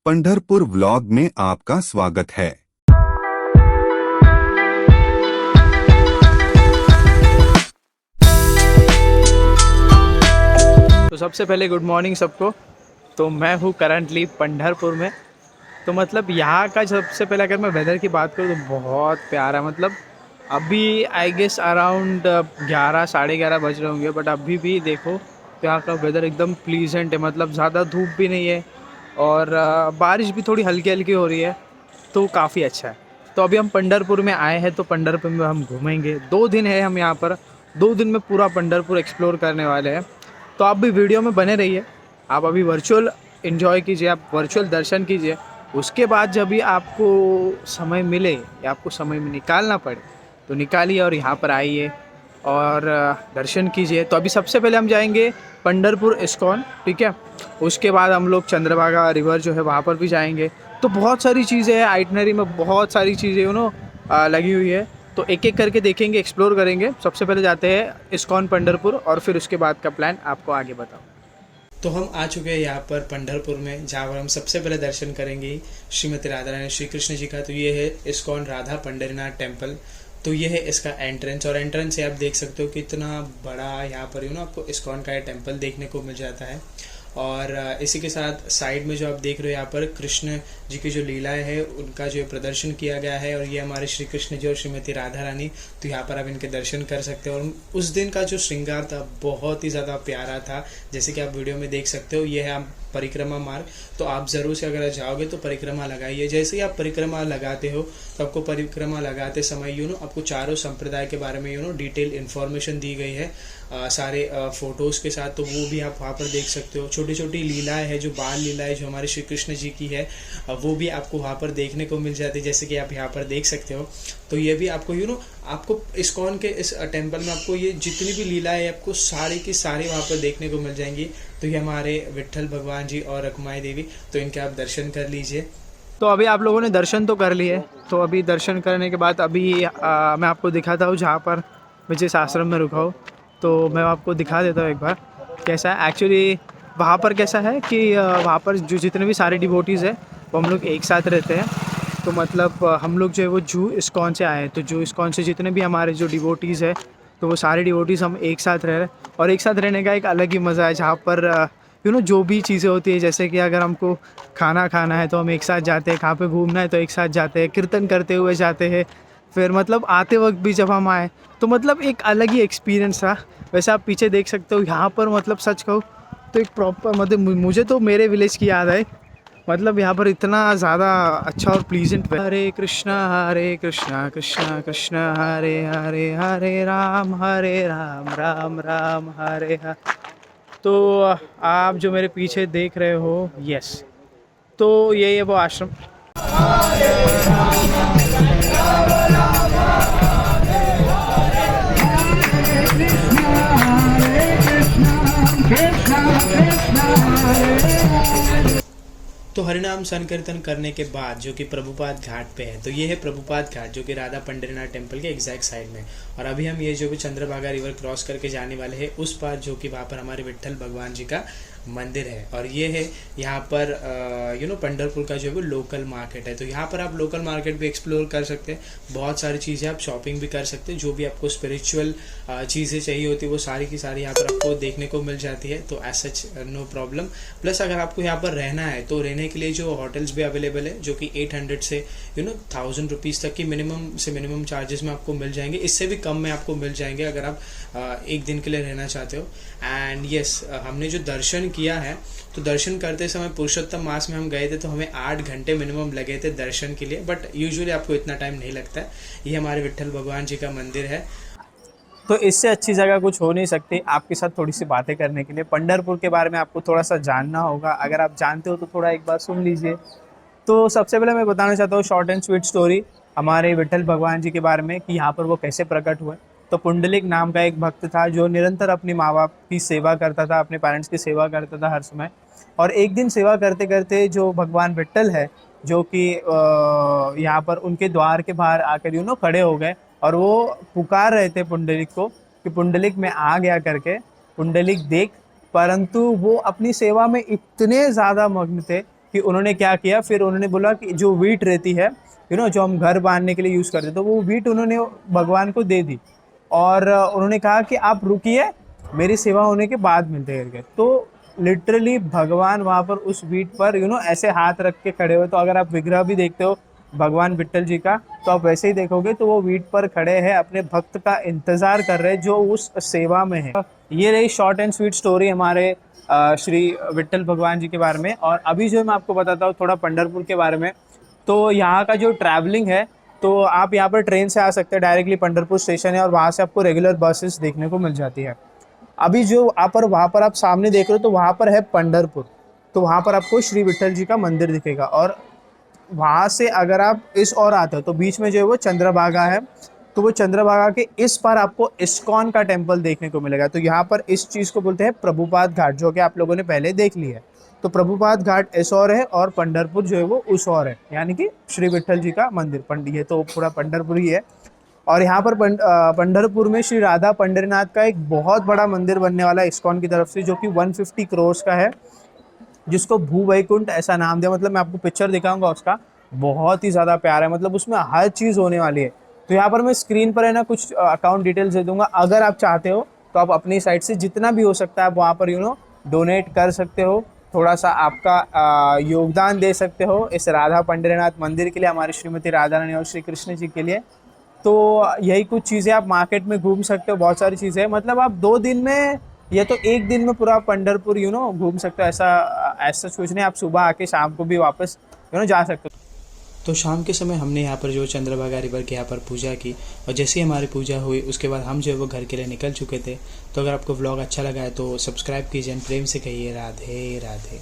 Pandharpur vlog में आपका स्वागत है। तो सबसे पहले गुड मॉर्निंग सबको। तो मैं हूँ करंटली पंढरपुर में। तो मतलब यहाँ का सबसे पहले अगर मैं वेदर की बात करूँ तो बहुत प्यारा, मतलब अभी आई गेस अराउंड 11 साढ़े 11 बज रहे होंगे, बट अभी भी देखो तो यहाँ का वेदर एकदम प्लीजेंट है। मतलब ज़्यादा धूप भी नहीं है और बारिश भी थोड़ी हल्की हल्की हो रही है, तो काफ़ी अच्छा है। तो अभी हम पंढरपुर में आए हैं, तो पंढरपुर में हम घूमेंगे। 2 दिन है हम यहाँ पर, 2 दिन में पूरा पंढरपुर एक्सप्लोर करने वाले हैं। तो आप भी वीडियो में बने रहिए। आप अभी वर्चुअल एंजॉय कीजिए, आप वर्चुअल दर्शन कीजिए। उसके बाद जब भी आपको समय मिले या आपको समय में निकालना पड़े तो निकालिए और यहाँ पर आइए और दर्शन कीजिए। तो अभी सबसे पहले हम जाएंगे पंढरपुर इस्कॉन, ठीक है। उसके बाद हम लोग चंद्रभागा रिवर जो है वहाँ पर भी जाएंगे। तो बहुत सारी चीज़ें हैं आइटनरी में, बहुत सारी चीज़ें लगी हुई है। तो एक एक करके देखेंगे, एक्सप्लोर करेंगे। सबसे पहले जाते हैं इस्कॉन पंढरपुर और फिर उसके बाद का प्लान आपको आगे बताओ। तो हम आ चुके हैं यहाँ पर पंढरपुर में, जहाँ पर हम सबसे पहले दर्शन करेंगे श्रीमती राधा रानी श्री कृष्ण जी का। तो ये है इस्कॉन राधा पंढरीनाथ टेम्पल। तो ये है इसका एंट्रेंस, और एंट्रेंस से आप देख सकते हो कितना बड़ा यहाँ पर आपको इस्कॉन का टेम्पल देखने को मिल जाता है। और इसी के साथ साइड में जो आप देख रहे हो यहाँ पर कृष्ण जी की जो लीलाएं हैं उनका जो प्रदर्शन किया गया है। और ये हमारे श्री कृष्ण जी और श्रीमती राधा रानी, तो यहाँ पर आप इनके दर्शन कर सकते हो। और उस दिन का जो श्रृंगार था बहुत ही ज़्यादा प्यारा था, जैसे कि आप वीडियो में देख सकते हो। ये है आप परिक्रमा मार्ग, तो आप ज़रूर से अगर जाओगे तो परिक्रमा लगाइए। जैसे ही आप परिक्रमा लगाते हो तो आपको परिक्रमा लगाते समय आपको चारों संप्रदाय के बारे में डिटेल इन्फॉर्मेशन दी गई है, सारे फोटोज़ के साथ। तो वो भी आप वहाँ पर देख सकते हो। छोटी छोटी लीलाएं है, जो बाल लीलाएं जो हमारे श्री कृष्ण जी की है, वो भी आपको वहाँ पर देखने को मिल जाती है, जैसे कि आप यहाँ पर देख सकते हो। तो ये भी आपको आपको इस्कॉन के इस टेम्पल में आपको ये जितनी भी लीलाएं आपको सारी की सारी वहाँ पर देखने को मिल जाएंगी। तो ये हमारे विट्ठल भगवान जी और रखमाई देवी, तो इनके आप दर्शन कर लीजिए। तो अभी आप लोगों ने दर्शन तो कर लिए, तो अभी दर्शन करने के बाद अभी मैं आपको दिखाता हूँ जहाँ पर मैं जिस आश्रम में रुका हूँ। तो मैं आपको दिखा देता हूँ एक बार कैसा है एक्चुअली। वहाँ पर कैसा है कि वहाँ पर जो जितने भी सारे डिवोटीज़ हैं वो हम लोग एक साथ रहते हैं। तो मतलब हम लोग जो है वो जू इस्कॉन से आए हैं। तो जू इस्कॉन से जितने भी हमारे जो डिवोटीज़ है, तो वो सारे डिवोटीज़ हम एक साथ रह रहे हैं। और एक साथ रहने का एक अलग ही मज़ा है, जहाँ पर जो भी चीज़ें होती है, जैसे कि अगर हमको खाना खाना है तो हम एक साथ जाते हैं, कहाँ पे घूमना है तो एक साथ जाते हैं, कीर्तन करते हुए जाते हैं। फिर मतलब आते वक्त भी जब हम आए तो मतलब एक अलग ही एक्सपीरियंस था। वैसे आप पीछे देख सकते हो यहाँ पर, मतलब सच कहूँ तो एक प्रॉपर, मतलब मुझे तो मेरे विलेज की याद है। मतलब यहाँ पर इतना ज़्यादा अच्छा और प्लीजेंट। हरे कृष्णा कृष्णा कृष्णा हरे हरे, हरे राम राम राम हरे हरे। तो आप जो मेरे पीछे देख रहे हो, यस, तो ये है वो आश्रम। तो हरिनाम संकीर्तन करने के बाद जो कि प्रभुपाद घाट पे है, तो ये है प्रभुपाद घाट जो कि राधा पंढरीनाथ टेम्पल के एग्जैक्ट साइड में। और अभी हम ये जो भी चंद्रभागा रिवर क्रॉस करके जाने वाले हैं उस पार, जो कि वहाँ पर हमारे विट्ठल भगवान जी का मंदिर है। और ये है यहाँ पर पंढरपुर का जो है वो लोकल मार्केट है। तो यहाँ पर आप लोकल मार्केट भी एक्सप्लोर कर सकते हैं। बहुत सारी चीज़ें आप शॉपिंग भी कर सकते हैं, जो भी आपको स्पिरिचुअल चीज़ें चाहिए होती है वो सारी की सारी यहाँ पर आपको देखने को मिल जाती है। तो as such no problem. Plus अगर आपको यहाँ पर रहना है तो रहने के लिए जो होटल्स भी अवेलेबल है, जो कि 800 से 1000 रुपीज़ तक की मिनिमम चार्जेस में आपको मिल जाएंगे। इससे भी कम में आपको मिल जाएंगे अगर आप एक दिन के लिए रहना चाहते हो। एंड यस, हमने जो दर्शन किया है, तो दर्शन करते समय पुरुषोत्तम मास में हम गए थे, तो हमें 8 घंटे मिनिमम लगे थे दर्शन के लिए। बट यूजुअली आपको इतना टाइम नहीं लगता है। ये हमारे विट्ठल भगवान जी का मंदिर है। तो इससे अच्छी जगह कुछ हो नहीं सकती आपके साथ थोड़ी सी बातें करने के लिए। पंढरपुर के बारे में आपको थोड़ा सा जानना होगा, अगर आप जानते हो तो थोड़ा एक बार सुन लीजिए। तो सबसे पहले मैं बताना चाहता हूँ शॉर्ट एंड स्वीट स्टोरी हमारे विट्ठल भगवान जी के बारे में, कि यहाँ पर वो कैसे प्रकट हुए। तो पुंडलिक नाम का एक भक्त था जो निरंतर अपने माँ बाप की सेवा करता था, अपने पेरेंट्स की सेवा करता था हर समय। और एक दिन सेवा करते करते जो भगवान विट्ठल है, जो कि यहाँ पर उनके द्वार के बाहर आकर खड़े हो गए और वो पुकार रहे थे पुंडलिक को कि पुंडलिक में आ गया करके, पुंडलिक देख। परंतु वो अपनी सेवा में इतने ज़्यादा मग्न थे कि उन्होंने क्या किया, फिर उन्होंने बोला कि जो वीट रहती है जो हम घर बांधने के लिए यूज़ करते, तो वो वीट उन्होंने भगवान को दे दी और उन्होंने कहा कि आप रुकिए, मेरी सेवा होने के बाद मिलते करके। तो लिटरली भगवान वहाँ पर उस वीट पर ऐसे हाथ रख के खड़े हुए। तो अगर आप विग्रह भी देखते हो भगवान विट्ठल जी का, तो आप वैसे ही देखोगे, तो वो वीट पर खड़े हैं, अपने भक्त का इंतज़ार कर रहे हैं जो उस सेवा में है। ये रही शॉर्ट एंड स्वीट स्टोरी हमारे श्री विट्ठल भगवान जी के बारे में। और अभी जो मैं आपको बताता हूँ थोड़ा पंढरपुर के बारे में। तो यहाँ का जो ट्रैवलिंग है, तो आप यहाँ पर ट्रेन से आ सकते हैं, डायरेक्टली पंढरपुर स्टेशन है और वहाँ से आपको रेगुलर बसेस देखने को मिल जाती है। अभी जो वहाँ पर आप सामने देख रहे हो, तो वहाँ पर है पंढरपुर। तो वहाँ पर आपको श्री विट्ठल जी का मंदिर दिखेगा। और वहाँ से अगर आप इस ओर आते हो, तो बीच में जो है वो चंद्रभागा है। तो वो चंद्रभागा के इस पार आपको इस्कॉन का टेम्पल देखने को मिलेगा। तो यहाँ पर इस चीज़ को बोलते हैं प्रभुपाद घाट, जो कि आप लोगों ने पहले देख ली है। तो प्रभुपाद घाट इस ओर है और पंढरपुर जो है वो उस ओर है, यानी कि श्री विट्ठल जी का मंदिर। ये तो पूरा पंढरपुर ही है। और यहाँ पर पंढरपुर में श्री राधा पंढरीनाथ का एक बहुत बड़ा मंदिर बनने वाला है इस्कॉन की तरफ से, जो कि 150 करोड़ का है, जिसको भू वैकुंठ ऐसा नाम दिया। मतलब मैं आपको पिक्चर दिखाऊंगा उसका, बहुत ही ज़्यादा प्यारा है। मतलब उसमें हर चीज़ होने वाली है। तो यहाँ पर मैं स्क्रीन पर है ना कुछ अकाउंट डिटेल्स दे दूंगा। अगर आप चाहते हो तो आप अपनी साइड से जितना भी हो सकता है आप वहाँ पर डोनेट कर सकते हो, थोड़ा सा आपका योगदान दे सकते हो इस राधा पंढरीनाथ मंदिर के लिए, हमारी श्रीमती राधा रानी और श्री कृष्ण जी के लिए। तो यही कुछ चीज़ें, आप मार्केट में घूम सकते हो, बहुत सारी चीज़ें। मतलब आप 2 दिन में या तो 1 दिन में पूरा पंढरपुर घूम सकते हो। ऐसा कुछ नहीं, आप सुबह आके शाम को भी वापस जा सकते हो। तो शाम के समय हमने यहाँ पर जो चंद्रभागा रिवर के यहाँ पर पूजा की, और जैसे ही हमारी पूजा हुई उसके बाद हम जो है वो घर के लिए निकल चुके थे। तो अगर आपको व्लॉग अच्छा लगा है तो सब्सक्राइब कीजिए, प्रेम से कहिए राधे राधे।